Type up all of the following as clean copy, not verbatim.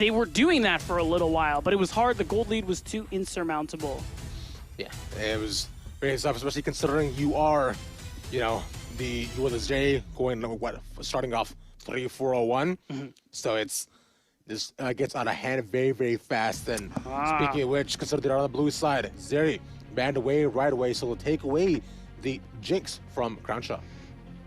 they were doing that for a little while, but it was hard. The gold lead was too insurmountable. Yeah, it was very tough, especially considering you are, you know, you were the J going, what, starting off 3-4-0-1. So this gets out of hand very, very fast. And speaking of which, consider they're on the blue side. Zeri banned away right away, so they'll take away the Jinx from Crownshaw.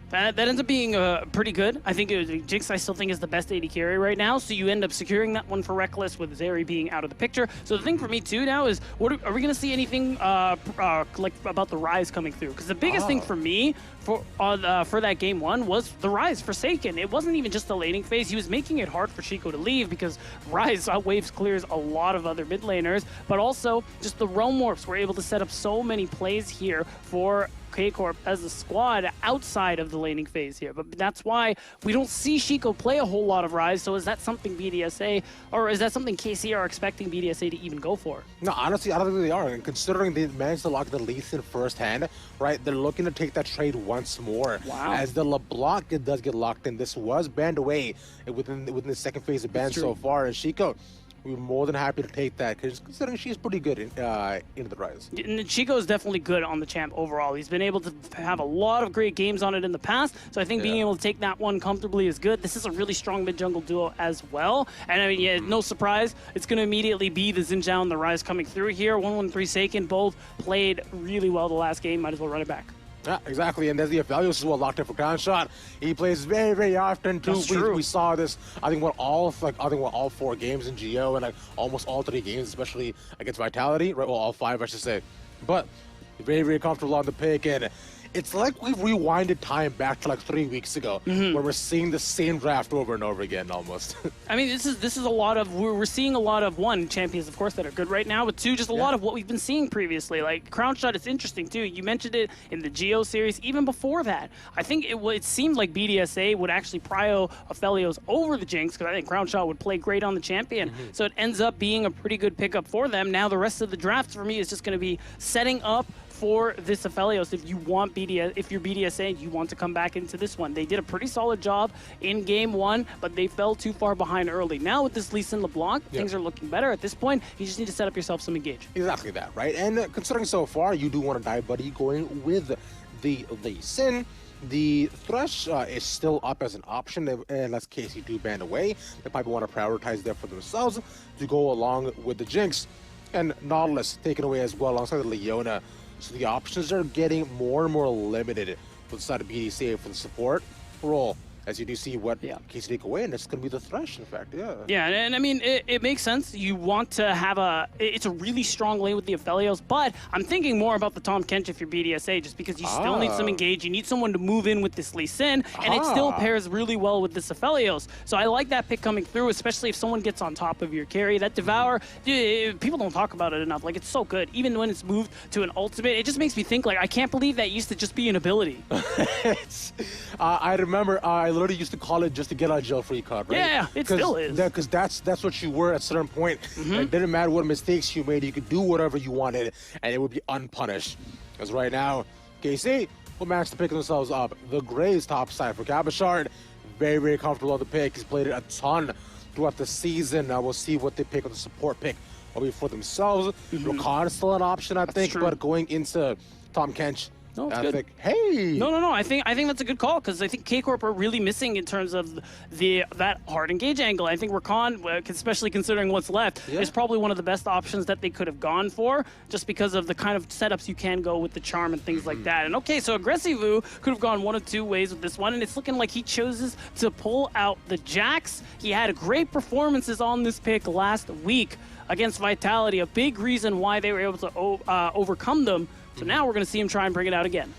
That ends up being pretty good. I think Jinx, I still think, is the best AD carry right now, so you end up securing that one for Reckless with Zeri being out of the picture. So the thing for me, too, now is, are we going to see anything like about the Rise coming through? Because the biggest thing for me for that game one was the Rise Forsaken. It wasn't even just the laning phase. He was making it hard for Chico to leave because Rise waves clears a lot of other mid laners, but also just the Realm Warps were able to set up so many plays here for K-Corp as a squad outside of the laning phase here. But that's why we don't see Chico play a whole lot of Rise. So is that something BDSA, or is that something KC are expecting BDSA to even go for? No, honestly, I don't think they are. And considering they managed to lock the Lee Sin firsthand, right, they're looking to take that trade once more. Wow. As the LeBlanc does get locked in. This was banned away within the second phase of ban so far. And Chico, we're more than happy to take that, because considering she's pretty good in the Rise. And Chico is definitely good on the champ overall. He's been able to have a lot of great games on it in the past, so I think being able to take that one comfortably is good. This is a really strong mid-jungle duo as well, and I mean, yeah, no surprise, it's going to immediately be the Xin Zhao and the Rise coming through here. 1-1-3 Seiken, both played really well the last game, might as well run it back. Yeah, exactly, and there's the Aphelios as well locked in for Gunshot. He plays very, very often too. We saw this, I think, all 4 games in GO and almost all 3 games, especially against Vitality. Right, well, all 5, I should say. But very, very comfortable on the pick, and it's like we've rewinded time back to like 3 weeks ago, where we're seeing the same draft over and over again, almost. I mean, this is a lot of, we're seeing a lot of, one, champions, of course, that are good right now, but two, just a lot of what we've been seeing previously. Like, Crownshot is interesting, too. You mentioned it in the Geo series, even before that. I think it seemed like BDSA would actually prio Aphelios over the Jinx, because I think Crownshot would play great on the champion. So it ends up being a pretty good pickup for them. Now the rest of the draft, for me, is just going to be setting up for this Aphelios. If you want if you're BDSA, you want to come back into this one. They did a pretty solid job in game 1, but they fell too far behind early. Now with this Lee Sin LeBlanc, things are looking better. At this point, you just need to set up yourself some engage. Exactly that, right? And considering so far, you do want to die, buddy, going with the Lee Sin. The Thresh is still up as an option, unless KC do ban away. They probably want to prioritize that for themselves to go along with the Jinx. And Nautilus taken away as well alongside the Leona. So the options are getting more and more limited for the side of BDC for the support role. As you do see what KC take away, and it's going to be the Thresh, in fact, Yeah, and I mean, it makes sense. You want to have it's a really strong lane with the Aphelios, but I'm thinking more about the Tahm Kench if you're BDSA, just because you still need some engage. You need someone to move in with this Lee Sin, and it still pairs really well with this Aphelios. So I like that pick coming through, especially if someone gets on top of your carry. That Devour, people don't talk about it enough. Like, it's so good. Even when it's moved to an ultimate, it just makes me think, like, I can't believe that used to just be an ability. I remember, I literally used to call it just to get out of jail free card, right? Yeah, it still is. Because that's what you were at a certain point. It didn't matter what mistakes you made, you could do whatever you wanted, and it would be unpunished. Because right now, KC will manage to pick themselves up. The Gray's top side for Cabashard. Very, very comfortable on the pick. He's played it a ton throughout the season. We'll see what they pick on the support pick. Will be for themselves. Rakan is still an option, I think, but going into Tahm Kench, No, it's I good. think, hey! No. I think that's a good call, because I think K-Corp are really missing in terms of that hard engage angle. I think Rakan, especially considering what's left, is probably one of the best options that they could have gone for, just because of the kind of setups you can go with the charm and things like that. And okay, so Aggressivu could have gone one of two ways with this one, and it's looking like he chooses to pull out the Jax. He had great performances on this pick last week against Vitality, a big reason why they were able to overcome them. So now we're going to see him try and bring it out again.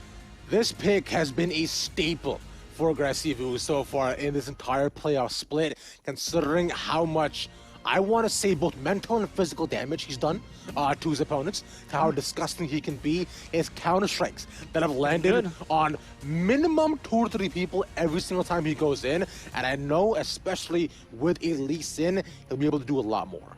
This pick has been a staple for Aggressivu so far in this entire playoff split, considering how much, I want to say, both mental and physical damage he's done to his opponents, how disgusting he can be. His counter-strikes that have landed on minimum 2 or 3 people every single time he goes in, and I know, especially with a Lee Sin, he'll be able to do a lot more.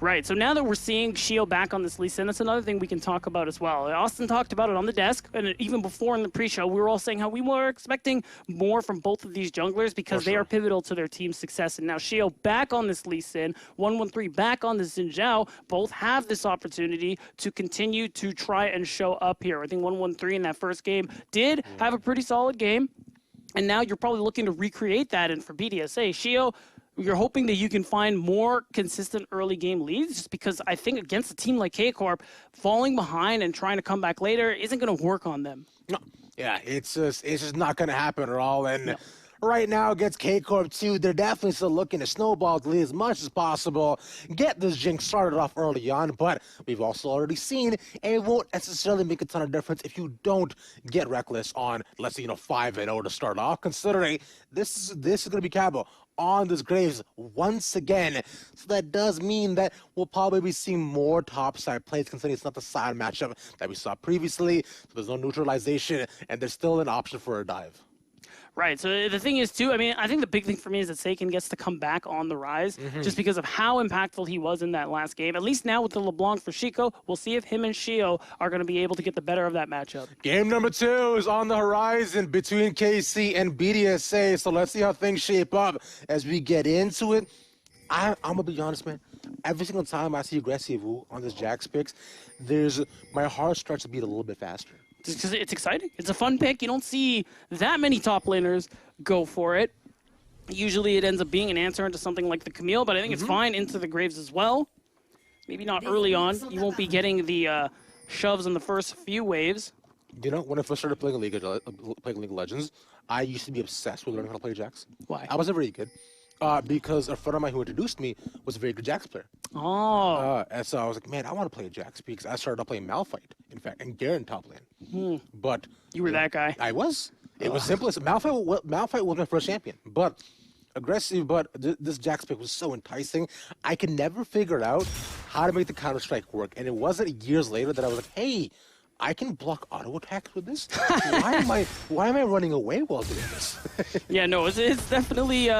Right, so now that we're seeing Shio back on this Lee Sin, that's another thing we can talk about as well. Austin talked about it on the desk, and even before in the pre-show, we were all saying how we were expecting more from both of these junglers because they are pivotal to their team's success. And now Shio back on this Lee Sin, 113 back on this Xin Zhao, both have this opportunity to continue to try and show up here. I think 113 in that first game did have a pretty solid game, and now you're probably looking to recreate that. And for BDSA, Shio, you're hoping that you can find more consistent early game leads, just because I think against a team like K-Corp, falling behind and trying to come back later isn't going to work on them. No, yeah, it's just not going to happen at all. And right now against K-Corp 2, they're definitely still looking to snowball the lead as much as possible, get this Jinx started off early on, but we've also already seen it won't necessarily make a ton of difference if you don't get reckless on, let's say, 5-0 to start off, considering this is going to be Cabo on this Graves once again. So that does mean that we'll probably be seeing more topside plays, considering it's not the side matchup that we saw previously, so there's no neutralization, and there's still an option for a dive. Right, so the thing is, too, I mean, I think the big thing for me is that Seiken gets to come back on the rise just because of how impactful he was in that last game. At least now with the LeBlanc for Chico, we'll see if him and Shio are going to be able to get the better of that matchup. Game number 2 is on the horizon between KC and BDSA, so let's see how things shape up as we get into it. I'm going to be honest, man. Every single time I see Aggressive on this Jax picks, my heart starts to beat a little bit faster. Just because it's exciting. It's a fun pick. You don't see that many top laners go for it. Usually it ends up being an answer into something like the Camille, but I think it's fine into the Graves as well. Maybe not early on. You won't be getting the shoves in the first few waves. When I first started playing League of Legends, I used to be obsessed with learning how to play Jax. Why? I wasn't very good. Because a friend of mine who introduced me was a very good Jax player. Oh. And so I was like, man, I want to play Jax, because I started playing Malphite, in fact, and Garen top lane. But You were that guy. I was. It was simple. Malphite was my first champion, but aggressive. But this Jax pick was so enticing. I could never figure out how to make the Counter-Strike work, and it wasn't years later that I was like, hey, I can block auto attacks with this. Why am I running away while doing this? Yeah, no, it's definitely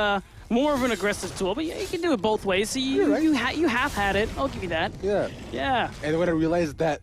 more of an aggressive tool, but yeah, you can do it both ways. So you have had it. I'll give you that. Yeah. Yeah. And when I realized that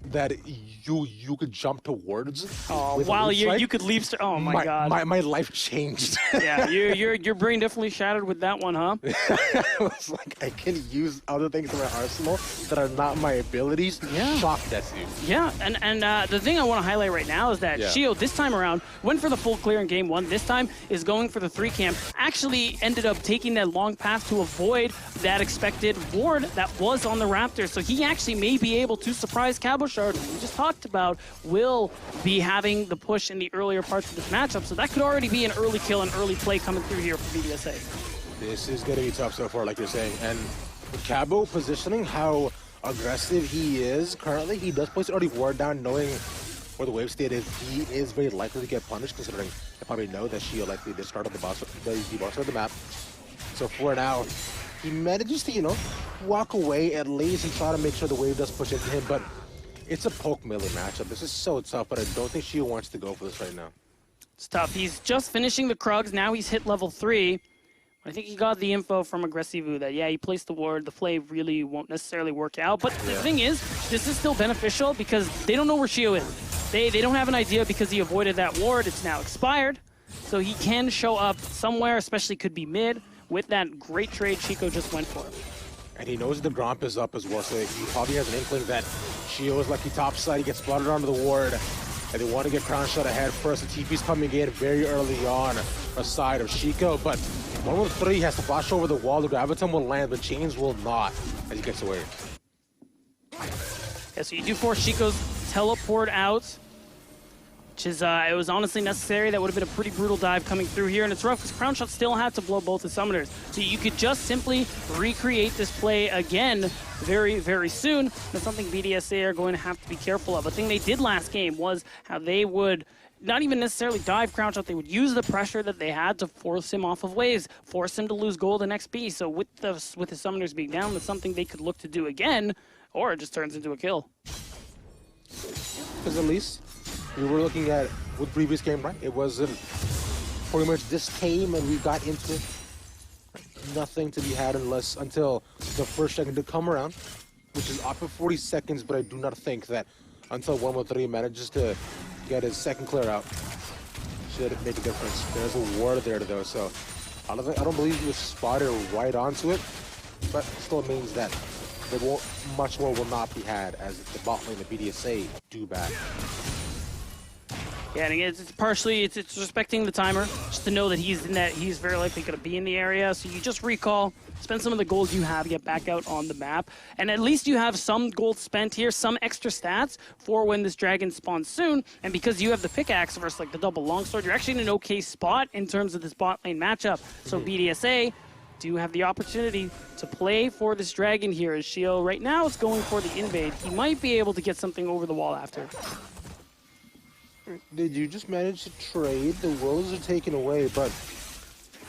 you could jump towards, while you could leave. Oh my god. My life changed. Yeah, your brain definitely shattered with that one, huh? I was like, I can use other things in my arsenal that are not my abilities. Yeah. Shocked at you. Yeah, and the thing I want to highlight right now is that Shio this time around went for the full clear in game 1. This time is going for the 3 camp. Actually ended up taking that long path to avoid that expected ward that was on the Raptors. So he actually may be able to surprise Cabochard, who we just talked about, will be having the push in the earlier parts of this matchup. So that could already be an early kill, an early play coming through here for BDSA. This is going to be tough so far, like you're saying. And Cabo positioning, how aggressive he is currently, he does place already ward down, knowing where the wave state is. He is very likely to get punished, considering they probably know that Shio likely did start on the boss of the map. So for now, he manages to, walk away at least and try to make sure the wave does push into him, but it's a poke melee matchup. This is so tough, but I don't think Shio wants to go for this right now. It's tough. He's just finishing the Krugs. Now he's hit level 3. I think he got the info from Aggressivu that, yeah, he placed the ward. The play really won't necessarily work out. But the thing is, this is still beneficial because they don't know where Shio is. They don't have an idea because he avoided that ward. It's now expired. So he can show up somewhere, especially could be mid, with that great trade Chico just went for. And he knows the Gromp is up as well, so he probably has an inkling that Shio is lucky topside. He gets spotted onto the ward, and they want to get Crown Shot ahead first. The TP's coming in very early on aside of Chico, but 113 has to flash over the wall. The Graviton will land, but Chains will not as he gets away. Yeah, so you do force Chico's teleport out, which is, it was honestly necessary. That would have been a pretty brutal dive coming through here, and it's rough because Crown Shot still had to blow both the summoners. So you could just simply recreate this play again very, very soon. That's something BDSA are going to have to be careful of. A thing they did last game was how they would not even necessarily dive Crown Shot, they would use the pressure that they had to force him off of waves, force him to lose gold and XP. So with the summoners being down, that's something they could look to do again, or it just turns into a kill. Because at least we were looking at with previous game, right? It wasn't pretty much this came and we got into it. Nothing to be had until the first second to come around. which is up at 40 seconds, but I do not think that until 113 manages to get his second clear out, should make a difference. There's a ward there though, so I don't believe he was spotted right onto it, but it still means that there won't, much more will not be had as the bot lane, the BDSA, do back. Yeah, and again, it's partially it's respecting the timer, just to know that he's very likely going to be in the area. So you just recall, spend some of the gold you have, get back out on the map, and at least you have some gold spent here, some extra stats for when this dragon spawns soon. And because you have the pickaxe versus like the double longsword, you're actually in an okay spot in terms of this bot lane matchup. So BDSA do have the opportunity to play for this dragon here, as Shio right now is going for the invade. He might be able to get something over the wall after. Did you just manage to trade? The wolves are taken away, but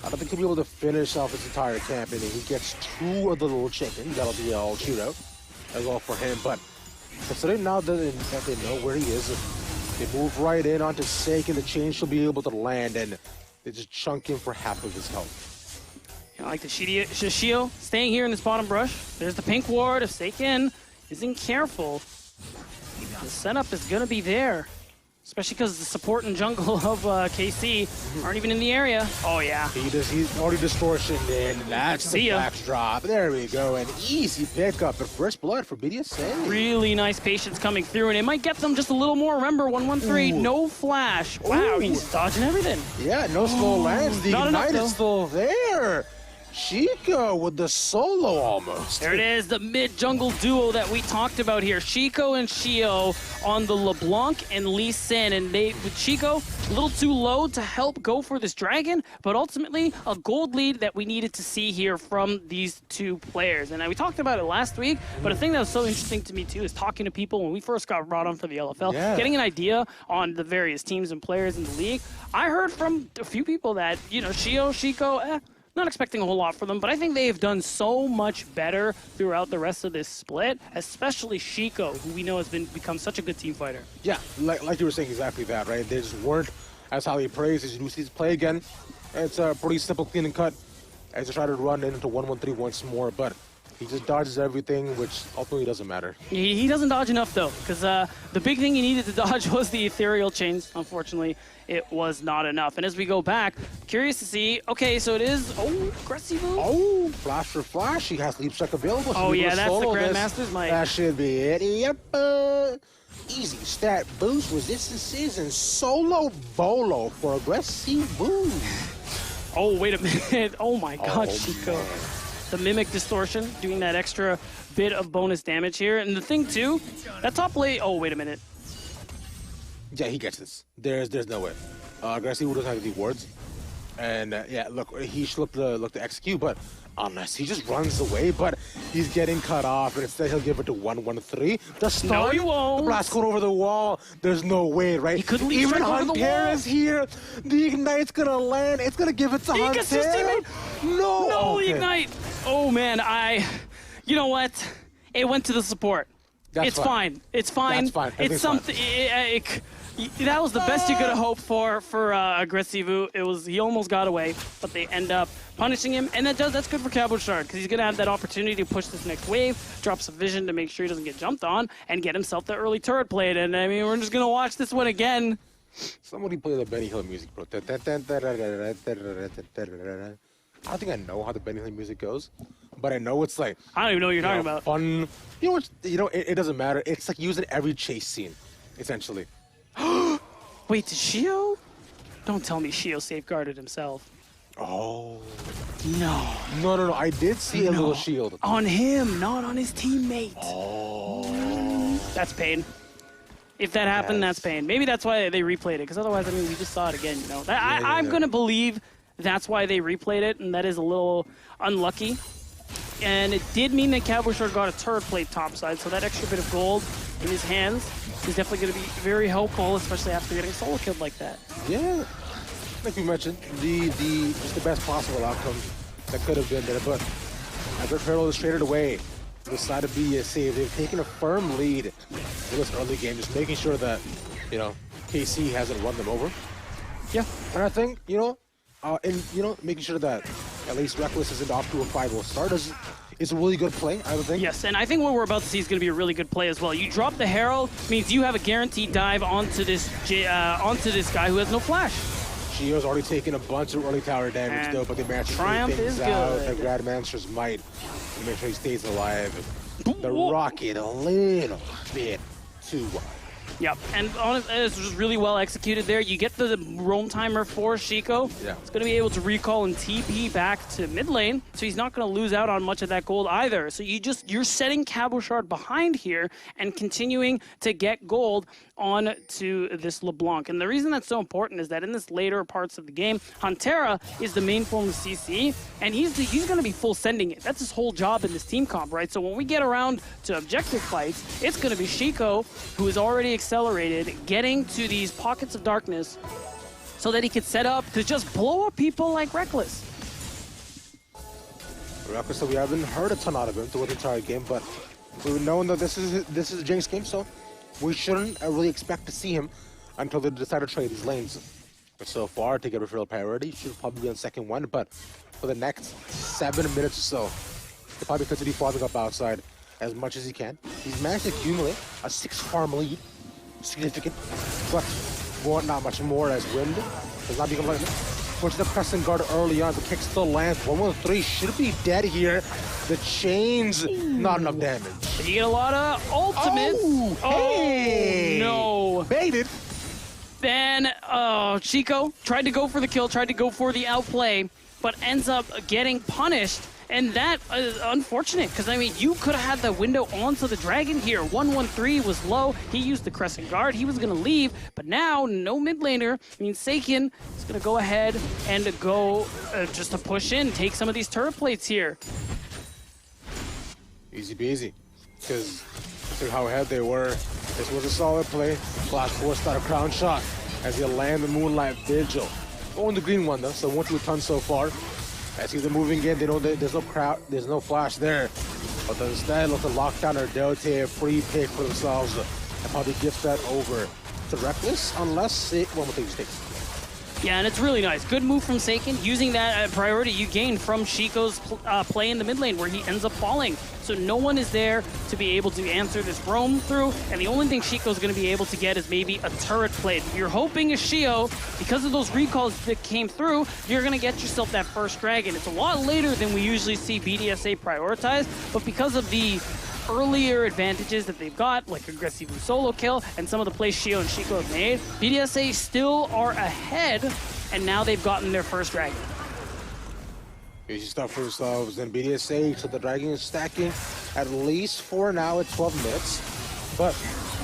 I don't think he'll be able to finish off his entire camp, and he gets 2 of the little chickens. That'll be all shootout as well for him. But considering now that they know where he is, they move right in onto Sake, and the chain she'll be able to land, and they just chunk him for half of his health. I like the Shio staying here in this bottom brush. There's the pink ward. If Seiken isn't careful, the setup is going to be there. Especially because the support and jungle of KC aren't even in the area. Oh, yeah. He's already distortioned in. That's the backdrop. There we go. An easy pickup. But first blood for BDSA. Really nice patience coming through, and it might get them just a little more. Remember, 113, no flash. Wow, he's dodging everything. Yeah, no slow lands. The Not Ignite enough, is still there. Chico with the solo almost. There it is, the mid-jungle duo that we talked about here. Chico and Shio on the LeBlanc and Lee Sin. And with Chico, a little too low to help go for this dragon, but ultimately a gold lead that we needed to see here from these two players. And we talked about it last week, but a thing that was so interesting to me too is talking to people when we first got brought on for the LFL, getting an idea on the various teams and players in the league. I heard from a few people that, you know, Shio, Chico, not expecting a whole lot for them, but I think they have done so much better throughout the rest of this split, especially Chico, who we know has become such a good team fighter. Yeah, like you were saying, exactly that, right? They just weren't as highly praised as you do see this play again. It's a pretty simple clean and cut as they try to run into 113 once more, but he just dodges everything, which ultimately doesn't matter. He doesn't dodge enough, though, because the big thing he needed to dodge was the ethereal chains. Unfortunately, it was not enough. And as we go back, curious to see, okay, so it is, aggressive move. Oh, flash for flash. He has leap check available. Oh, yeah, that's the Grandmaster's mic. That should be it. Yep. Easy stat boost, resistances, and solo bolo for aggressive move. Oh, wait a minute. Oh, my God, Chico. Man. The Mimic Distortion, doing that extra bit of bonus damage here. And the thing, too, that top lane... Oh, wait a minute. Yeah, he gets this. There's no way. Aggressive doesn't have the wards. And, yeah, look, he should look to execute, but unless he just runs away, but he's getting cut off, and instead he'll give it to 113. The stun, no, he won't. The blast going over the wall. There's no way, right? He could leave even over the wall. Is here. The Ignite's gonna land. It's gonna give it to Hunter. Gets his teammate. No, the Ignite. Oh, man, you know what? It went to the support. It's fine. It's fine. That's fine. It's something. That was the best you could have hoped for Aggressivu. He almost got away, but they end up punishing him, and that's good for Cabochard because he's gonna have that opportunity to push this next wave, drop some vision to make sure he doesn't get jumped on, and get himself the early turret played. And I mean, we're just gonna watch this one again. Somebody play the Benny Hill music, bro. I don't think I know how the Benny Hill music goes, but I know it's like I don't even know what you're talking about. Fun. It doesn't matter. It's like using every chase scene, essentially. Wait, did Shio? Don't tell me Shio safeguarded himself. Oh. No. I did see a little shield. On him, not on his teammate. Oh. That's pain. If that happened, that's pain. Maybe that's why they replayed it, because otherwise, I mean, we just saw it again, you know. I'm going to believe that's why they replayed it, and that is a little unlucky. And it did mean that Cabochard got a turret plate topside, so that extra bit of gold in his hands is definitely going to be very helpful, especially after getting solo killed like that. Yeah, like you mentioned, just the best possible outcome that could have been there. But as their turtle is traded away, to the side of BDSA, they've taken a firm lead in this early game, just making sure that, KC hasn't run them over. Yeah. And I think, making sure that at least Reckless isn't off to a 5-0 start is a really good play, I would think. Yes, and I think what we're about to see is going to be a really good play as well. You drop the Herald, means you have a guaranteed dive onto this guy who has no flash. Shio's already taken a bunch of early tower damage And though, but they managed to Triumph take things is out. good. The Grandmaster's might to make sure he stays alive. The rocket a little bit too wide. Yep, and honestly, it was really well executed there. You get the roam timer for Chico. Yeah. He's going to be able to recall and TP back to mid lane, so he's not going to lose out on much of that gold either. So you're setting Cabochard behind here and continuing to get gold on to this LeBlanc. And the reason that's so important is that in this later parts of the game, Huntera is the main form of CC, and he's going to be full sending it. That's his whole job in this team comp, right? So when we get around to objective fights, it's going to be Chico, who is already accelerated, getting to these pockets of darkness so that he could set up to just blow up people like Reckless. Reckless, we haven't heard a ton out of him throughout the entire game, but we've known that this is a Jinx game, so we shouldn't really expect to see him until they decide to trade these lanes. But so far, to get referral priority, should probably be on second one, but for the next 7 minutes or so, he'll probably continue following up outside as much as he can. He's managed to accumulate a 6-farm lead, significant, but not much more as Wind does not become like push the pressing guard early on, the kick still lands. 113 should be dead here. The chains, not enough damage. But you get a lot of ultimates. Hey. No. Baited. Then Chico tried to go for the kill, tried to go for the outplay, but ends up getting punished. And that is unfortunate, because, I mean, you could have had the window onto the Dragon here. 113 was low. He used the Crescent Guard. He was going to leave, but now no mid laner. I mean, Seiken is going to go ahead and go just to push in, take some of these turret plates here. Easy peasy, because look how ahead they were. This was a solid play. Flash forced out a crown shot as he land the Moonlight Vigil. Oh, the green one though, so won't do a ton so far. As he's moving in, they know that there's no crowd, there's no flash there. But instead, look to lock down their Delta, a free pick for themselves, and probably gift that over to Reckless, unless it one more thing takes. Yeah, and it's really nice. Good move from Seiken, using that priority you gained from Chico's play in the mid lane, where he ends up falling. So no one is there to be able to answer this roam through, and the only thing Chico's going to be able to get is maybe a turret plate. You're hoping as Shio, because of those recalls that came through, you're going to get yourself that first dragon. It's a lot later than we usually see BDSA prioritize, but because of the earlier advantages that they've got, like aggressive solo kill, and some of the plays Shio and Chico have made, BDSA still are ahead, and now they've gotten their first dragon. Easy stuff for themselves, and BDSA, so the dragon is stacking at least 4 now at 12 minutes. But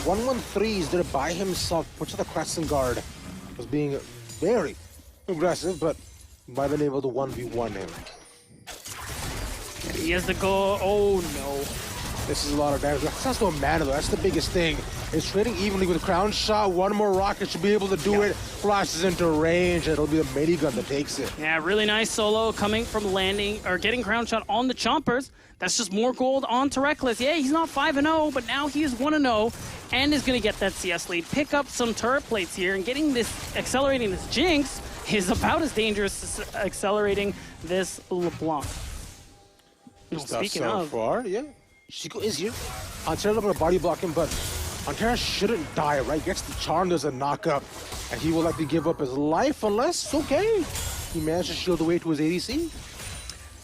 113 is there by himself, puts the Crescent Guard, was being very aggressive, but might have been able to 1v1 him. He has the goal. Oh no. This is a lot of damage. That's no mana though, that's the biggest thing. It's trading evenly with Crown Shot. One more rocket should be able to do it. Flashes into range, and it'll be the minigun that takes it. Yeah, really nice solo coming from landing, or getting Crown Shot on the Chompers. That's just more gold onto Reckless. Yeah, he's not 5-0, but now he is 1-0, and is going to get that CS lead. Pick up some turret plates here, and getting this, accelerating this Jinx is about as dangerous as accelerating this LeBlanc. Speaking of, far, yeah. Chico is here. Antera's going to body block him, but Antera shouldn't die, right? Gets the charm, there's a knockup, and he will likely give up his life unless, okay, he managed to shield away to his ADC.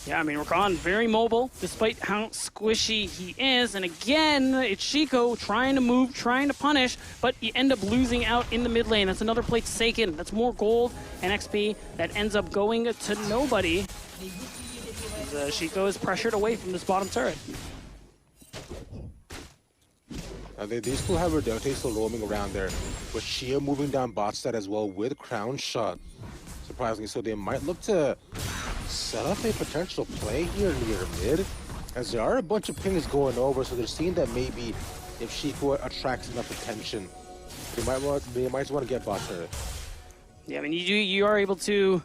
Yeah, I mean, Rakan very mobile, despite how squishy he is. And again, it's Chico trying to move, trying to punish, but you end up losing out in the mid lane. That's another plate to Seiken. That's more gold and XP that ends up going to nobody. As, Chico is pressured away from this bottom turret. They still have Redente still roaming around there, with Shia moving down bot side as well with Crown Shot. Surprisingly, so they might look to set up a potential play here near mid, as there are a bunch of pings going over, so they're seeing that maybe if Chico attracts enough attention, they might just want to get bot turret. Yeah, I mean, you are able to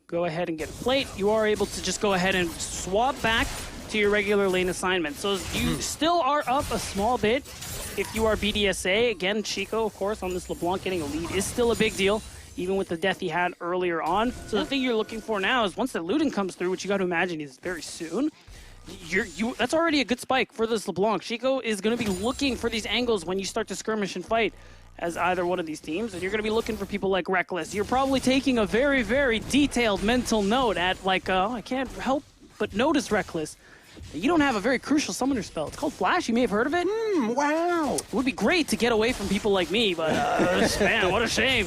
go ahead and get a plate. You are able to just go ahead and swap back to your regular lane assignment. So you still are up a small bit if you are BDSA. Again, Chico, of course, on this LeBlanc getting a lead is still a big deal, even with the death he had earlier on. So the thing you're looking for now is once the looting comes through, which you got to imagine is very soon, that's already a good spike for this LeBlanc. Chico is going to be looking for these angles when you start to skirmish and fight as either one of these teams, and you're going to be looking for people like Reckless. You're probably taking a very, very detailed mental note at like, I can't help but notice, Reckless, you don't have a very crucial summoner spell. It's called Flash. You may have heard of it. Wow. It would be great to get away from people like me, but man, what a shame.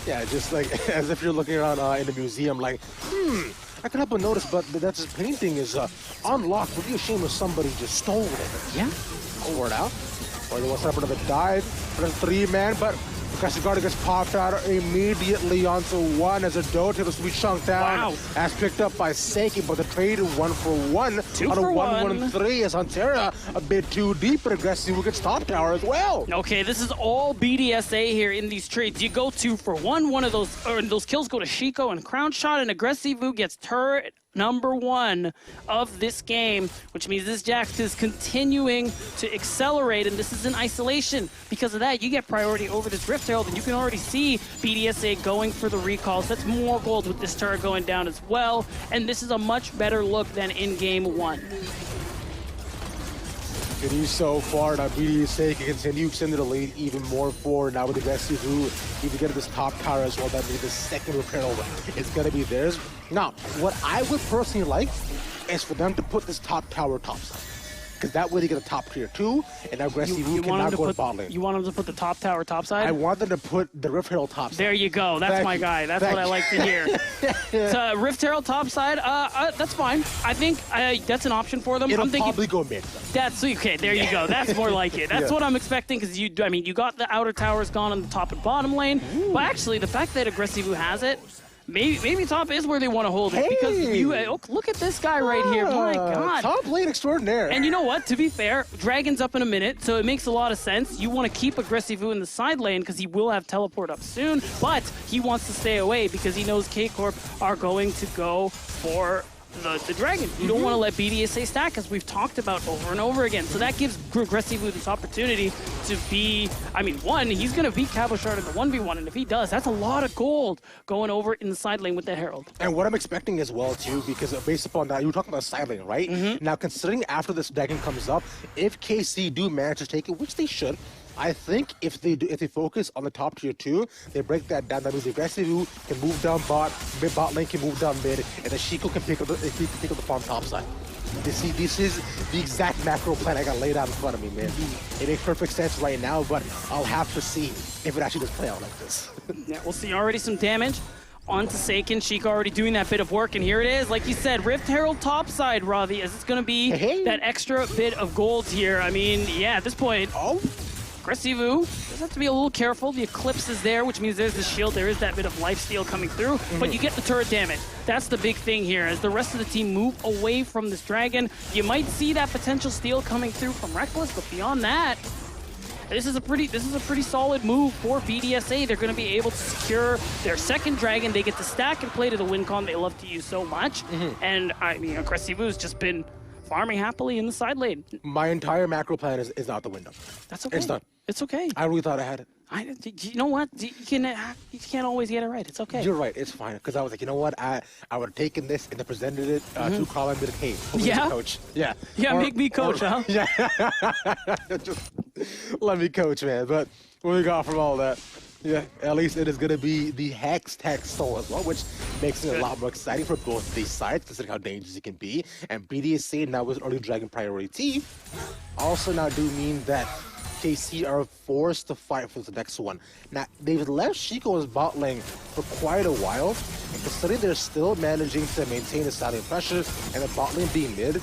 Yeah, just like as if you're looking around in the museum, like, I could help but notice, but that's his painting is unlocked. Would be a shame if somebody just stole it. Yeah. Over it out. Or they want to set up another dive for the 3-man, but Castigarda gets popped out immediately onto one as a Dote was to be chunked down. Wow. As picked up by Seiki, but the trade 1-for-1 Two on a for one. 1-1-3 as Huntera a bit too deep, but Aggressive who gets top tower as well. Okay, this is all BDSA here in these trades. You go 2-for-1, one of those kills go to Chico and Crown Shot, and Aggressive who gets turret number 1 of this game, which means this Jax is continuing to accelerate, and this is in isolation. Because of that, you get priority over this Rift Herald, and you can already see BDSA going for the recalls. That's more gold with this turret going down as well, and this is a much better look than in game 1. It is so far. Now BDSA can continue extending the lead even more forward. Now with Aggressive who even get this top tower as well. That means the second repair over is going to be theirs. Now, what I would personally like is for them to put this top tower topside. Because that way they get a top tier 2, and Aggressive who cannot go to bot lane. You want them to put the top tower topside? I want them to put the Rift Herald topside. There you go. That's my guy. That's what I like to hear. So Rift Herald topside, that's fine. I think that's an option for them. It'll probably go mid. That's okay. There you go. That's more like it. That's what I'm expecting because you got the outer towers gone on the top and bottom lane. But actually, the fact that Aggressive who has it, maybe top is where they want to hold it because look at this guy right here. My God. Top lane extraordinaire. And you know what? To be fair, Dragon's up in a minute, so it makes a lot of sense. You want to keep Aggressive in the side lane because he will have teleport up soon, but he wants to stay away because he knows K-Corp are going to go for the Dragon. You don't want to let BDSA stack, as we've talked about over and over again. So that gives Aggressive this opportunity to be, one, he's going to beat Cabochard in the 1v1, and if he does, that's a lot of gold going over in the side lane with the Herald. And what I'm expecting as well, too, because based upon that, you were talking about side lane, right? Now, considering after this Dragon comes up, if KC do manage to take it, which they should, I think if they focus on the top tier 2, they break that down. That means Aggressive can move down bot lane can move down mid, and then Chico can pick up the farm top side. This is the exact macro plan I got laid out in front of me, man. It makes perfect sense right now, but I'll have to see if it actually does play out like this. Yeah, we'll see already some damage onto Seiken. Chico already doing that bit of work, and here it is. Like you said, Rift Herald topside, Ravi, as it's going to be that extra bit of gold here. At this point, Aggressive does have to be a little careful. The Eclipse is there, which means there's the shield. There is that bit of lifesteal coming through, but you get the turret damage. That's the big thing here. As the rest of the team move away from this Dragon, you might see that potential steal coming through from Reckless, but beyond that, this is a pretty solid move for BDSA. They're going to be able to secure their second Dragon. They get to stack and play to the win con they love to use so much. And Aggressive has just been farming happily in the side lane. My entire macro plan is out the window. That's okay. It's done. It's okay. I really thought I had it. You know what? You can't always get it right. It's okay. You're right. It's fine. Because I was like, you know what? I would have taken this and then presented it to Carl and been like, hey, coach. Yeah. Yeah, make me coach, huh? Yeah. Just let me coach, man. But what we got from all that? Yeah, at least it is going to be the Hex Tech Soul as well, which makes it a lot more exciting for both these sides, considering how dangerous it can be. And BDSA now with early Dragon priority also now do mean that KC are forced to fight for the next one. Now, they've left Chico's bot lane for quite a while, and considering they're still managing to maintain the starting pressure and the bot lane being mid,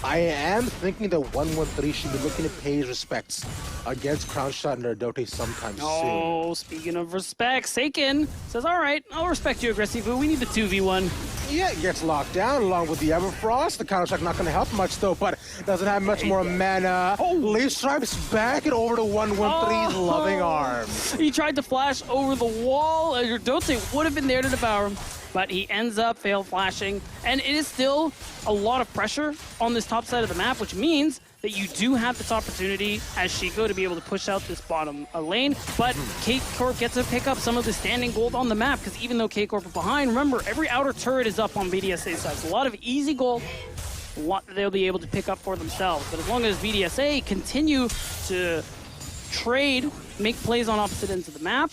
I am thinking that 113 should be looking to pay his respects against Crown Shot and Nerdote sometime soon. Oh, speaking of respect, Seiken says, all right, I'll respect you, Aggressive, but we need the 2v1. Yeah, it gets locked down along with the Everfrost. The counter-strike not going to help much, though, but doesn't have much more mana. Leaf Stripes back and over to 113's loving arms. He tried to flash over the wall. Nerdote would have been there to devour him, but he ends up fail flashing. And it is still a lot of pressure on this top side of the map, which means that you do have this opportunity as Chico to be able to push out this bottom lane, but K-Corp gets to pick up some of the standing gold on the map, because even though K-Corp are behind, remember, every outer turret is up on BDSA side, so a lot of easy gold what they'll be able to pick up for themselves. But as long as BDSA continue to trade, make plays on opposite ends of the map,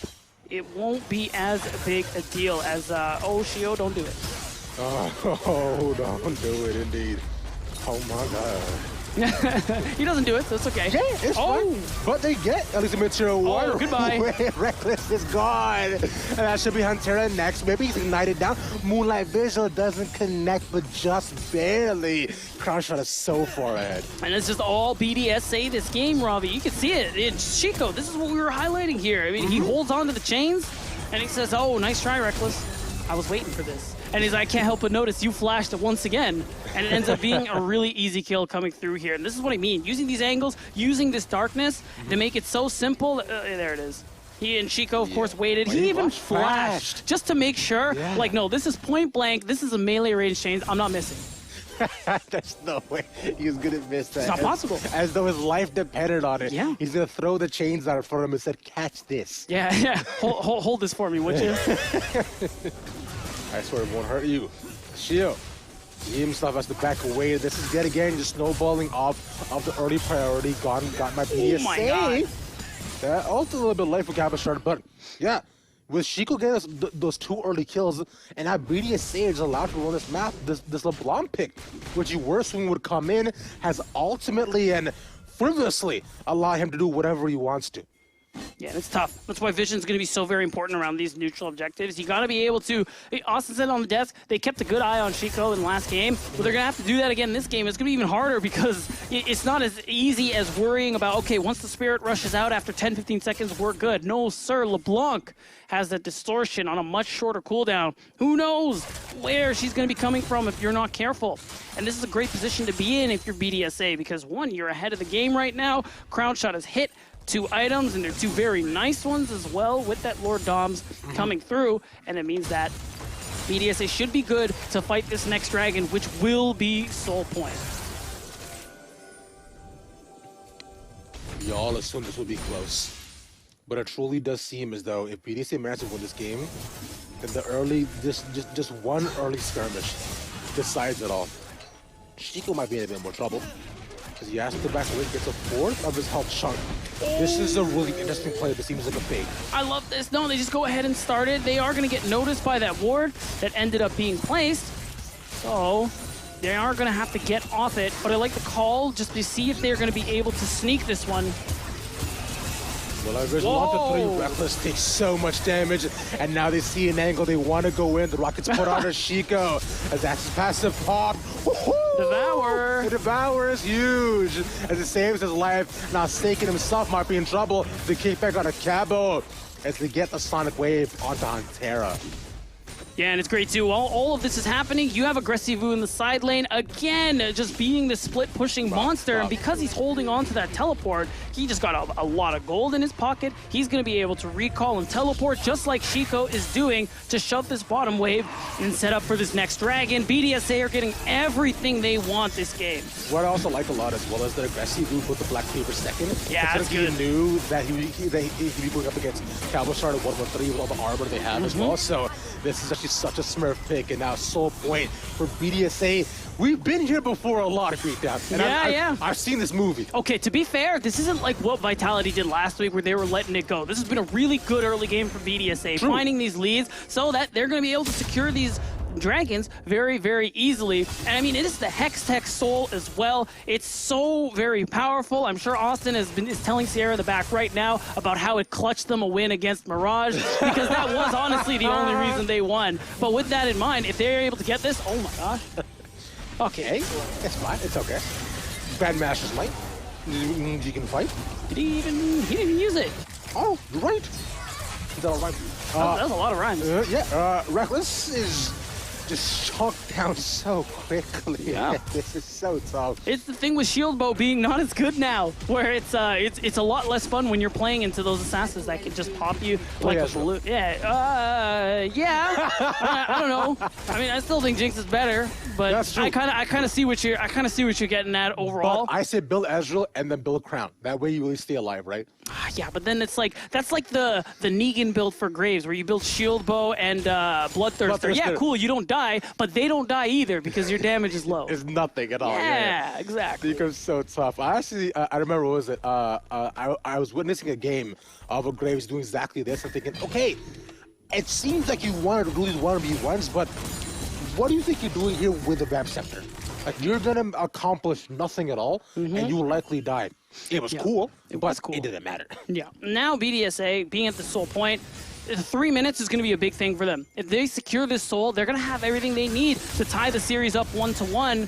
it won't be as big a deal as, oh, Shio, don't do it. Oh, don't do it, indeed. Oh, my God. He doesn't do it, so it's okay. Yeah, it's fine. But they get at least a material war. Oh, goodbye. Reckless is gone. And that should be Huntera next. Maybe he's ignited down. Moonlight Visual doesn't connect, but just barely. Crown Shot is so far ahead. And it's just all BDSA this game, Ravi. You can see it. It's Chico. This is what we were highlighting here. I mean, he holds on to the chains, and he says, oh, nice try, Reckless. I was waiting for this. And he's like, I can't help but notice you flashed it once again. And it ends up being a really easy kill coming through here. And this is what I mean. Using these angles, using this darkness to make it so simple. There it is. He and Chico, of course, waited. He even flashed just to make sure. Yeah. Like, no, this is point blank. This is a melee range chains. I'm not missing. There's no way he was going to miss that. It's not possible. As though his life depended on it. Yeah. He's going to throw the chains out for him and said, catch this. Yeah, yeah. Hold this for me, would you? I swear it won't hurt you. Shio. He himself has to back away. This is yet again just snowballing off of the early priority. Got my BDS. Oh my God. Yeah, also a little bit late for Gabashard, but yeah. With Chico getting those 2 early kills, and now BDS is allowed to run this map, this LeBlanc pick, which you were assuming would come in, has ultimately and frivolously allowed him to do whatever he wants to. Yeah, it's tough. That's why vision's going to be so very important around these neutral objectives. You got to be able to. Austin said on the desk they kept a good eye on Chico in the last game, but they're going to have to do that again this game. It's going to be even harder because it's not as easy as worrying about, okay, once the spirit rushes out after 10-15 seconds, we're good. No, sir. LeBlanc has that distortion on a much shorter cooldown. Who knows where she's going to be coming from if you're not careful. And this is a great position to be in if you're BDSA because, one, you're ahead of the game right now. Crown Shot has hit 2 items, and they're 2 very nice ones as well with that Lord Doms coming through, and it means that BDSA should be good to fight this next dragon, which will be Soul Point. Y'all assume this will be close, but it truly does seem as though if BDSA manages to win this game, then the early, just one early skirmish decides it all. Chico might be in a bit more trouble, because he has to back away, gets a 4th of his health chunk. This is a really interesting play that seems like a fake. I love this. No, they just go ahead and start it. They are going to get noticed by that ward that ended up being placed. So they are going to have to get off it. But I like the call just to see if they're going to be able to sneak this one. Well, there's 1-3. Reckless takes so much damage, and now they see an angle. They want to go in. The Rockets put on a Chico as that's his passive pop. Devour. The Devour is huge as it saves his life. Now Staken himself might be in trouble. The kickback on a Cabo as they get the Sonic Wave onto Huntera. Yeah, and it's great too. While all of this is happening, you have Aggressivu in the side lane again, just being the split-pushing monster. And because he's holding on to that teleport, he just got a lot of gold in his pocket. He's going to be able to recall and teleport just like Chico is doing to shove this bottom wave and set up for this next dragon. BDSA are getting everything they want this game. What I also like a lot as well is that Aggressivu put the Black Cleaver second. Yeah, that's good. He knew that he'd be going up against Cavalshard at 1-1-3 with all the armor they have as well. So this is actually such a Smurf pick, and now Soul Point for BDSA. We've been here before a lot of Beatdown. And I've seen this movie. Okay, to be fair, this isn't like what Vitality did last week where they were letting it go. This has been a really good early game for BDSA, finding these leads so that they're going to be able to secure these dragons very, very easily. And I mean, it is the Hex Tech Soul as well. It's so very powerful. I'm sure Austin is telling Sierra in the back right now about how it clutched them a win against Mirage, because that was honestly the only reason they won. But with that in mind, if they're able to get this, oh my gosh. Okay. It's fine. It's okay. Bad Master's Might. You can fight. He didn't even use it. Oh, you're right. That was a lot of rhymes. Reckless is just chalked down so quickly. Yeah. This is so tough. It's the thing with Shield Bow being not as good now, where it's a lot less fun when you're playing into those assassins that can just pop you like a balloon. Yeah, I don't know. I mean, I still think Jinx is better, but I kind of see what you're getting at overall. But I say build Ezreal and then build Crown. That way you really stay alive, right? Yeah, but then it's like that's like the Negan build for Graves, where you build Shield Bow and Bloodthirster. Yeah, cool, you don't die, but they don't won't die either because your damage is low. It's nothing at all. Yeah, exactly. It becomes so tough. I remember, what was it? I was witnessing a game of a Graves doing exactly this and thinking, okay, it seems like you really want to be ones, but what do you think you're doing here with the Vamp Scepter? Like, you're going to accomplish nothing at all, and you will likely die. It was cool, but it didn't matter. Yeah. Now BDSA, being at the soul point, 3 minutes is going to be a big thing for them. If they secure this soul, they're going to have everything they need to tie the series up 1-1.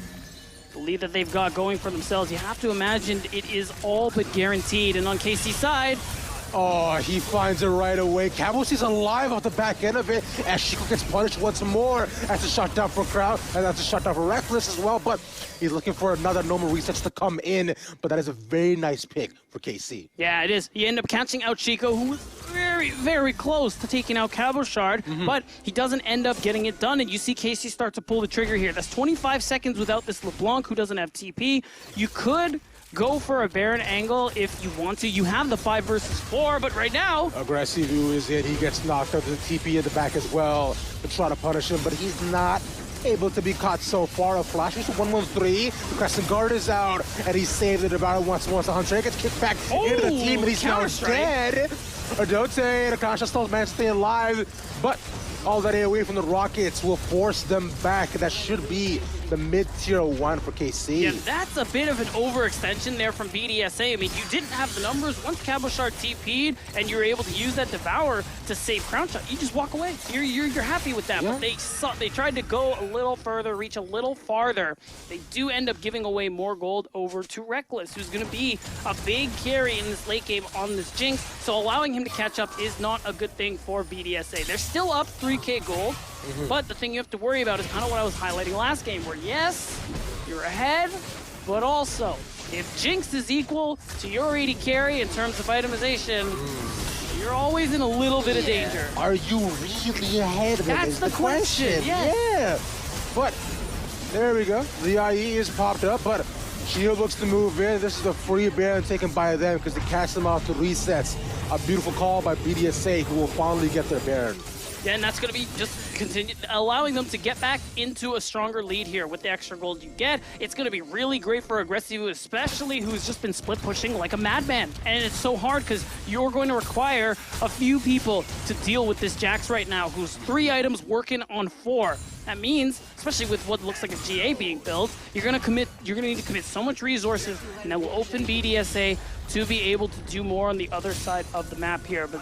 The lead that they've got going for themselves, you have to imagine it is all but guaranteed. And on KC's side, oh, he finds it right away. Cabo's alive off the back end of it, as Chico gets punished once more. That's a shutdown for Crowd, and that's a shutdown for Reckless as well, but he's looking for another normal resets to come in, but that is a very nice pick for KC. Yeah, it is. You end up catching out Chico, who was very, very close to taking out Cabochard, but he doesn't end up getting it done, and you see KC start to pull the trigger here. That's 25 seconds without this LeBlanc, who doesn't have TP. You could go for a Baron angle if you want to. You have the 5 versus 4, but right now... Aggressive is it. He gets knocked out to the TP in the back as well to try to punish him, but he's not able to be caught so far. A flash is 1-1-3. The Crescent Guard is out, and he saved it about once. The Hunter gets kicked back into the team, and he's now dead. Adote and Akasha still managed to stay alive, but all that away from the Rockets will force them back. That should be the mid-tier 1 for KC. Yeah, that's a bit of an overextension there from BDSA. I mean, you didn't have the numbers. Once Cabochard TP'd and you were able to use that Devour to save Crown Shot, you just walk away. You're happy with that. Yeah. But they tried to go a little further, reach a little farther. They do end up giving away more gold over to Reckless, who's going to be a big carry in this late game on this Jinx. So allowing him to catch up is not a good thing for BDSA. They're still up 3K gold. But the thing you have to worry about is kind of what I was highlighting last game, where yes, you're ahead, but also, if Jinx is equal to your 80 carry in terms of itemization, you're always in a little bit of danger. Are you really ahead? That's the question. Yeah. But there we go. The IE is popped up, but Shield looks to move in. This is a free Baron taken by them because they cast them off to resets. A beautiful call by BDSA, who will finally get their Baron. Yeah, and that's going to be just allowing them to get back into a stronger lead here with the extra gold you get. It's going to be really great for Aggressive, especially who's just been split pushing like a madman. And it's so hard because you're going to require a few people to deal with this Jax right now, who's 3 items working on 4. That means, especially with what looks like a GA being built, you're going to need to commit so much resources, and that will open BDSA to be able to do more on the other side of the map here. But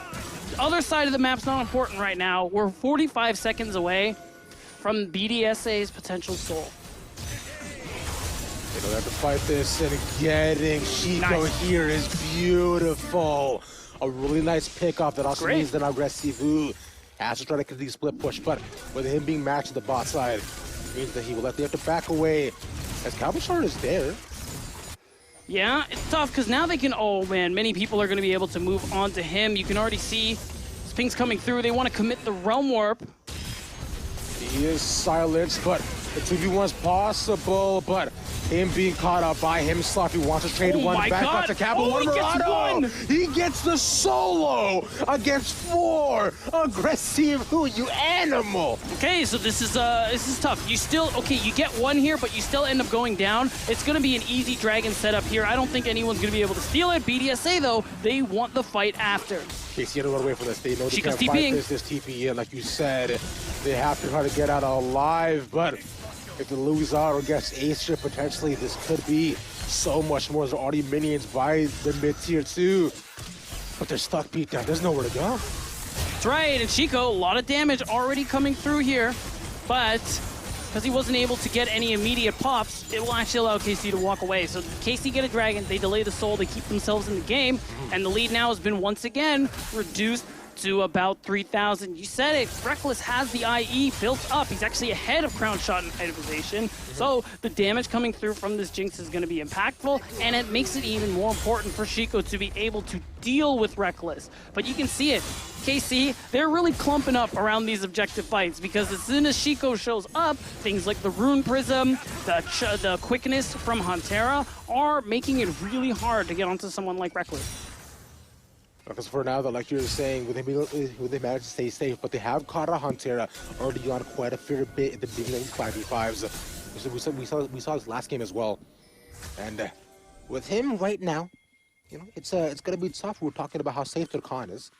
the other side of the map's not important right now. We're 45 seconds away from BDSA's potential soul. They don't have to fight this, and getting Chico here is beautiful. A really nice pickoff that also means that Aggressive has to try to get the split push, but with him being matched to the bot side, means that he will have to back away as Cabochard is there. Yeah, it's tough because now they can, oh man, many people are going to be able to move on to him. You can already see his ping's coming through. They want to commit the Realm Warp. He is silenced, but the 2v1's possible, but him being caught up by himself, he wants to trade one back up to Cabo. He gets the solo against 4. Aggressive, you animal. Okay, so this is tough. You still, okay, you get 1 here, but you still end up going down. It's going to be an easy dragon setup here. I don't think anyone's going to be able to steal it. BDSA, though, they want the fight after. KC had to run away from this. They know they can't fight this TP in. Like you said, they have to try to get out alive, but if they lose out or gets ace here, potentially this could be so much more. There's already minions by the mid-tier 2, but they're stuck beat down. There's nowhere to go. That's right, and Chico, a lot of damage already coming through here, but because he wasn't able to get any immediate pops, it will actually allow KC to walk away. So KC get a dragon, they delay the soul, they keep themselves in the game, and the lead now has been once again reduced to about 3,000. You said it, Reckless has the IE built up. He's actually ahead of Crown Shot in itemization. So the damage coming through from this Jinx is going to be impactful, and it makes it even more important for Chico to be able to deal with Reckless. But you can see it. KC, they're really clumping up around these objective fights because as soon as Chico shows up, things like the Rune Prism, the quickness from Huntera are making it really hard to get onto someone like Reckless. Because for now, though, like you were saying, with they managed to stay safe, but they have caught a Huntera early on quite a fair bit at the beginning of 5v5s. We saw his last game as well. And with him right now, you know, it's going to be tough. We're talking about how safe their con is,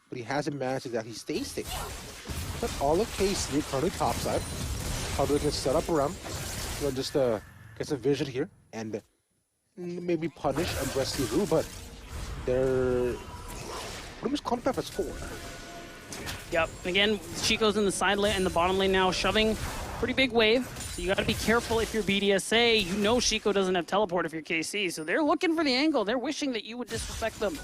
but he hasn't managed to exactly stay safe. But all of KC currently topside. Probably going to set up around, you know, just get some vision here and maybe punish aggressive, but they're pretty much clumped up at score. Yep. Again, Chico's in the side lane and the bottom lane now, shoving pretty big wave. So you got to be careful if you're BDSA. You know Chico doesn't have teleport if you're KC, so they're looking for the angle. They're wishing that you would disrespect them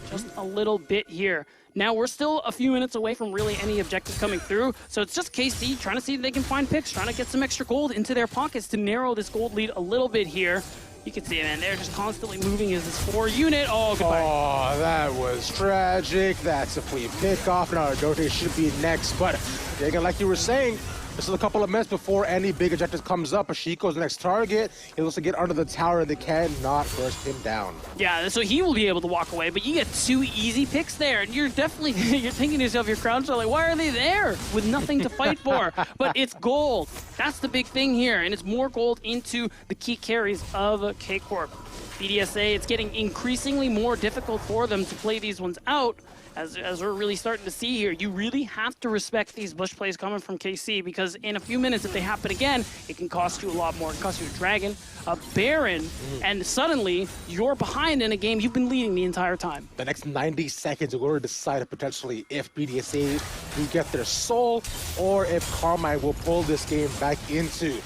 just a little bit here. Now, we're still a few minutes away from really any objective coming through, so it's just KC trying to see if they can find picks, trying to get some extra gold into their pockets to narrow this gold lead a little bit here. You can see it, man. They're just constantly moving as this 4 unit. Oh, goodbye. Oh, that was tragic. That's a free pickoff. Now, Dote should be next, but again, like you were saying, this is a couple of minutes before any big objective comes up. Ashiko's the next target. He wants to get under the tower, and they cannot burst him down. Yeah, so he will be able to walk away, but you get 2 easy picks there, and you're definitely you're thinking to yourself, your crowds are like, why are they there with nothing to fight for? But it's gold. That's the big thing here, and it's more gold into the key carries of K-Corp. BDSA, it's getting increasingly more difficult for them to play these ones out. As we're really starting to see here, you really have to respect these bush plays coming from KC, because in a few minutes, if they happen again, it can cost you a lot more. It can cost you a Dragon, a Baron, and suddenly you're behind in a game you've been leading the entire time. The next 90 seconds, we're going to decide potentially if BDSA will get their soul or if Carmine will pull this game back into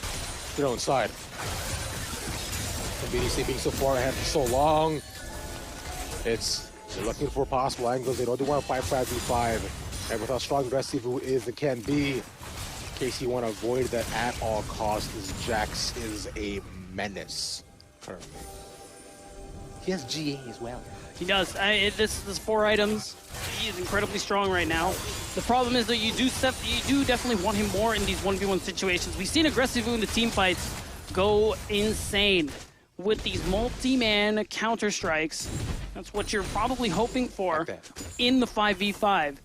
their own side. And BDSA being so far ahead for so long, they're looking for possible angles. They don't want to fight 5v5. And with how strong aggressive it can be, KC want to avoid that at all costs. This Jax is a menace currently. He has GA as well. He does. This 4 items. He is incredibly strong right now. The problem is that you do definitely want him more in these 1v1 situations. We've seen aggressive in the team fights go insane with these multi-man counter strikes. That's what you're probably hoping for in the 5v5.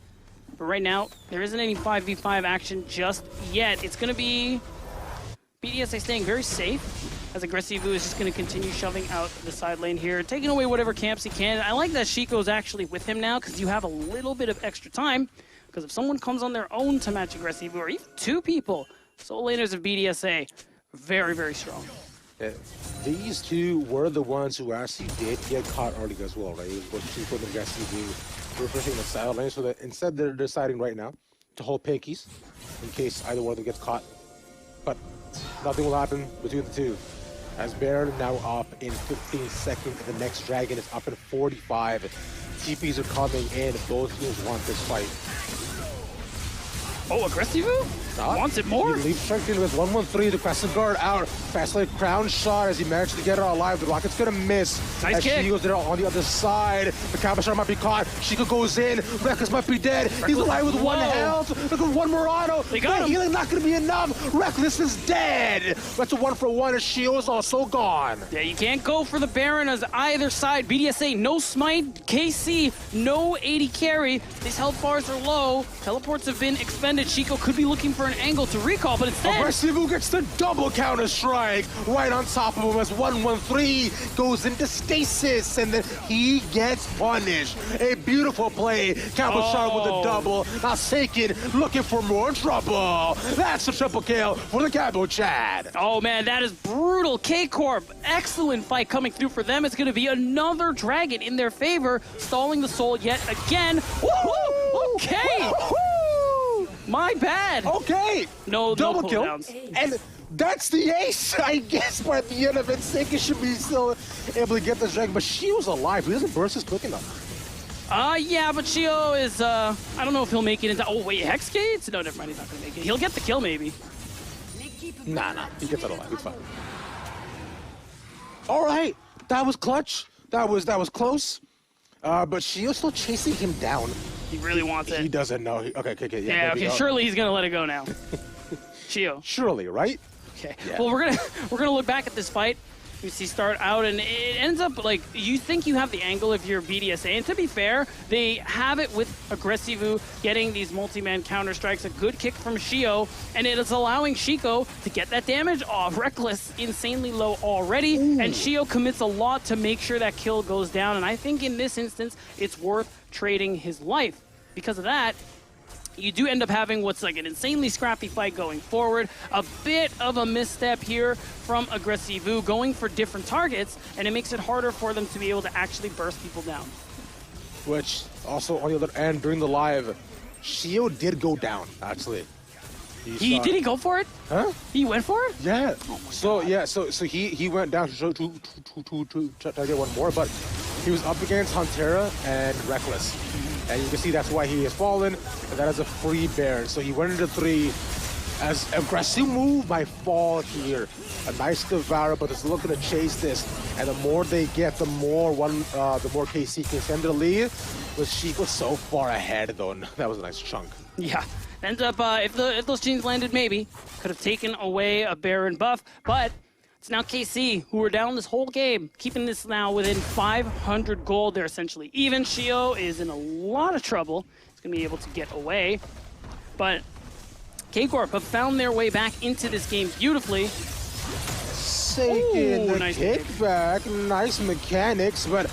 But right now, there isn't any 5v5 action just yet. It's going to be BDSA staying very safe, as Aggressive is just going to continue shoving out the side lane here, taking away whatever camps he can. I like that Chico's actually with him now, because you have a little bit of extra time. Because if someone comes on their own to match Aggressive, or even 2 people, soul laners of BDSA, very, very strong. These 2 were the ones who actually did get caught early as well, right? It was Chico and Aggressive were pushing the side lane, so that instead they're deciding right now to hold pinkies in case either one of them gets caught. But nothing will happen between the 2. As Baron now up in 15 seconds, the next Dragon is up in 45. TPs are coming in. Both teams want this fight. Oh, Aggressive? Wants it more? He leaves straight in with 113. The Crescent Guard out. Fastly crown shot as he managed to get it alive. The Rocket's gonna miss. Nice as kick. She goes there on the other side. The Kappa shot might be caught. Shika goes in. Reckless might be dead. He's alive with 1 health. Look at 1 Murano. They got him. Healing not gonna be enough. Reckless is dead. That's a 1-for-1. His shield's also gone. Yeah, you can't go for the Baron as either side. BDSA, no smite. KC, no 80 carry. These health bars are low. Teleports have been expended. Chico could be looking for an angle to recall, but instead... Aggressive gets the double counter strike right on top of him as 113 goes into stasis, and then he gets punished. A beautiful play. Cabochard with a double. Now Seiken looking for more trouble. That's a triple kill for the Cabochard. Oh man, that is brutal. K-Corp, excellent fight coming through for them. It's going to be another Dragon in their favor, stalling the soul yet again. Woohoo! Okay! My bad. Okay. No double kill. Cooldowns. And that's the ace, I guess, by the end of it. Seiken should be still able to get this Dragon, but she was alive. He doesn't burst as quick enough. Yeah, but Shio is, I don't know if he'll make it into... Oh, wait, Hex Gates? No, never mind, he's not going to make it. He'll get the kill, maybe. Nah. He gets it alive. He's fine. All right. That was clutch. That was close. But Shio's still chasing him down. He really wants it. He doesn't know. Okay. Yeah, okay, surely he's going to let it go now. Shio. Surely, right? Okay. Yeah. Well, we're gonna look back at this fight. You see start out, and it ends up like you think you have the angle if you're BDSA. And to be fair, they have it with Aggressivu getting these multi-man counter strikes. A good kick from Shio, and it is allowing Shiko to get that damage off. Reckless insanely low already, and Shio commits a lot to make sure that kill goes down. And I think in this instance, it's worth trading his life. Because of that, you do end up having what's like an insanely scrappy fight going forward. A bit of a misstep here from Aggressivu, going for different targets, and it makes it harder for them to be able to actually burst people down. Which also on the other end during the live, Shio did go down actually. Did he go for it? Huh? He went for it? Yeah. So he went down to try to get one more, but he was up against Huntera and Reckless. And you can see that's why he has fallen, and that is a free Baron. So he went into 3 as aggressive move by fall here. A nice Devour, but is looking to chase this. And the more they get, the more KC can send the lead. But Sheik was so far ahead though, and that was a nice chunk. Yeah. Ends up, if those chains landed, maybe could have taken away a Baron buff, but it's now KC who are down this whole game, keeping this now within 500 gold. They're essentially even. Shio is in a lot of trouble. He's going to be able to get away. But K-Corp have found their way back into this game beautifully. Taking the nice kickback, nice mechanics, but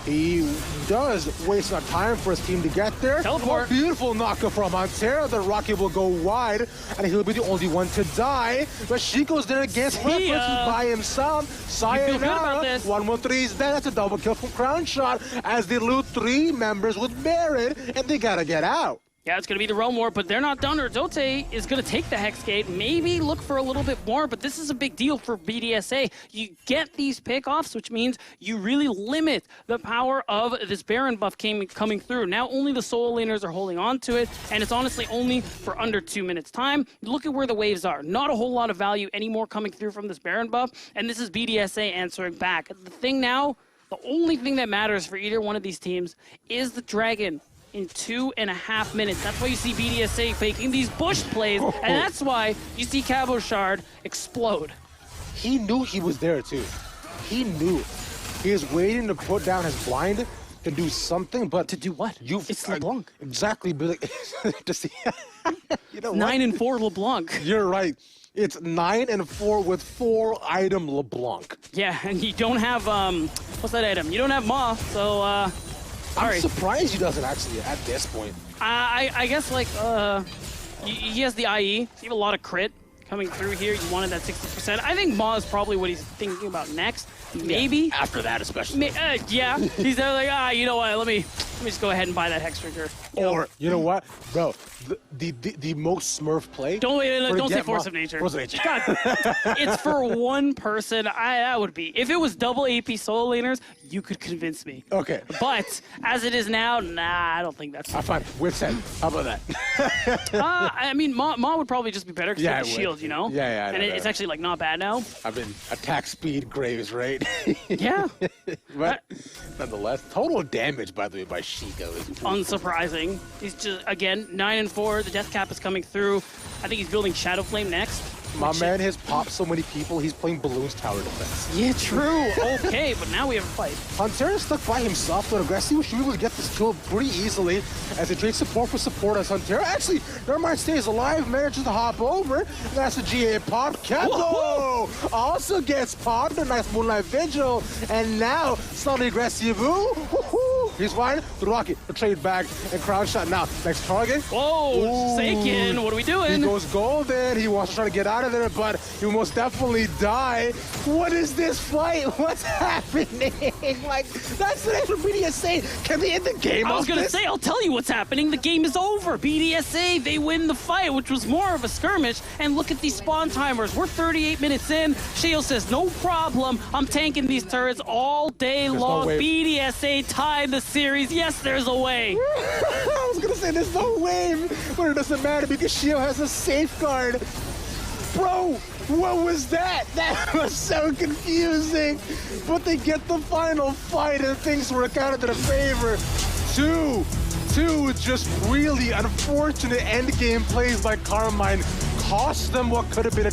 he does waste enough time for his team to get there. Teleport. A beautiful knockup from Huntera. The rocket will go wide, and he'll be the only one to die. But Shiko's there against Reckless by himself. Sayonara. 113 is dead. That's a double kill from Crown Shot as they loot 3 members with Baron, and they gotta get out. Yeah, it's going to be the Realm War, but they're not done. Urdote is going to take the Hex Gate, maybe look for a little bit more, but this is a big deal for BDSA. You get these pickoffs, which means you really limit the power of this Baron buff coming through. Now only the solo laners are holding on to it, and it's honestly only for under 2 minutes time. Look at where the waves are. Not a whole lot of value anymore coming through from this Baron buff, and this is BDSA answering back. The thing now, the only thing that matters for either one of these teams is the Dragon in 2.5 minutes. That's why you see BDSA faking these bush plays, and that's why you see Cabochard explode. He knew he was there too. He knew. He was waiting to put down his blind to do something, but to do what? It's LeBlanc. Exactly, but to see. You know 9 and 4 LeBlanc. You're right. It's 9 and 4 with 4 item LeBlanc. Yeah, and you don't have what's that item? You don't have Ma, so I'm surprised he doesn't actually at this point. I guess like he has the IE, so you have a lot of crit coming through here. You wanted that 60%. I think Ma is probably what he's thinking about next. Maybe yeah, after that, especially. Yeah, he's there like you know what? Let me just go ahead and buy that Hex Trigger. Or you know what, bro? The most Smurf play. Don't say Force of Nature. Force of Nature. God, it's for one person. That would be. If it was double AP solo laners, you could convince me. Okay. But as it is now, nah, I don't think that's. Fine. Whip's End. How about that? I mean, Ma would probably just be better because of the shield, you know. Yeah. And it's actually like not bad now. I've been attack speed Graves, right? Yeah. But nonetheless, total damage by the way by Shiko is unsurprising. He's just again 9 and 4. The death cap is coming through. I think he's building Shadow Flame next. My man has popped so many people, he's playing Balloons Tower Defense. Yeah, true. Okay, but now we have a fight. Huntera stuck by himself, but Aggressive should be able to get this kill pretty easily as he trades support for support as Huntera actually, never mind, stays alive, manages to hop over. That's a GA pop. Kendo also gets popped, a nice Moonlight Vigil, and now suddenly Aggressive. He's fine. The rocket, the trade back, and Crown Shot now. Next target. Whoa, Seiken, what are we doing? He goes golden. He wants to try to get out of there, but he will most definitely die. What is this fight? What's happening? Like, that's the next what BDSA. Can they end the game? I was going to say, I'll tell you what's happening. The game is over. BDSA, they win the fight, which was more of a skirmish. And look at these spawn timers. We're 38 minutes in. Shio says, no problem. I'm tanking these turrets all day long. No BDSA tied the series. Yes, there's a way. I was going to say, there's no wave, but it doesn't matter because Shio has a safeguard. Bro, what was that? That was so confusing. But they get the final fight and things work out in their favor. Two just really unfortunate endgame plays by Carmine cost them what could have been a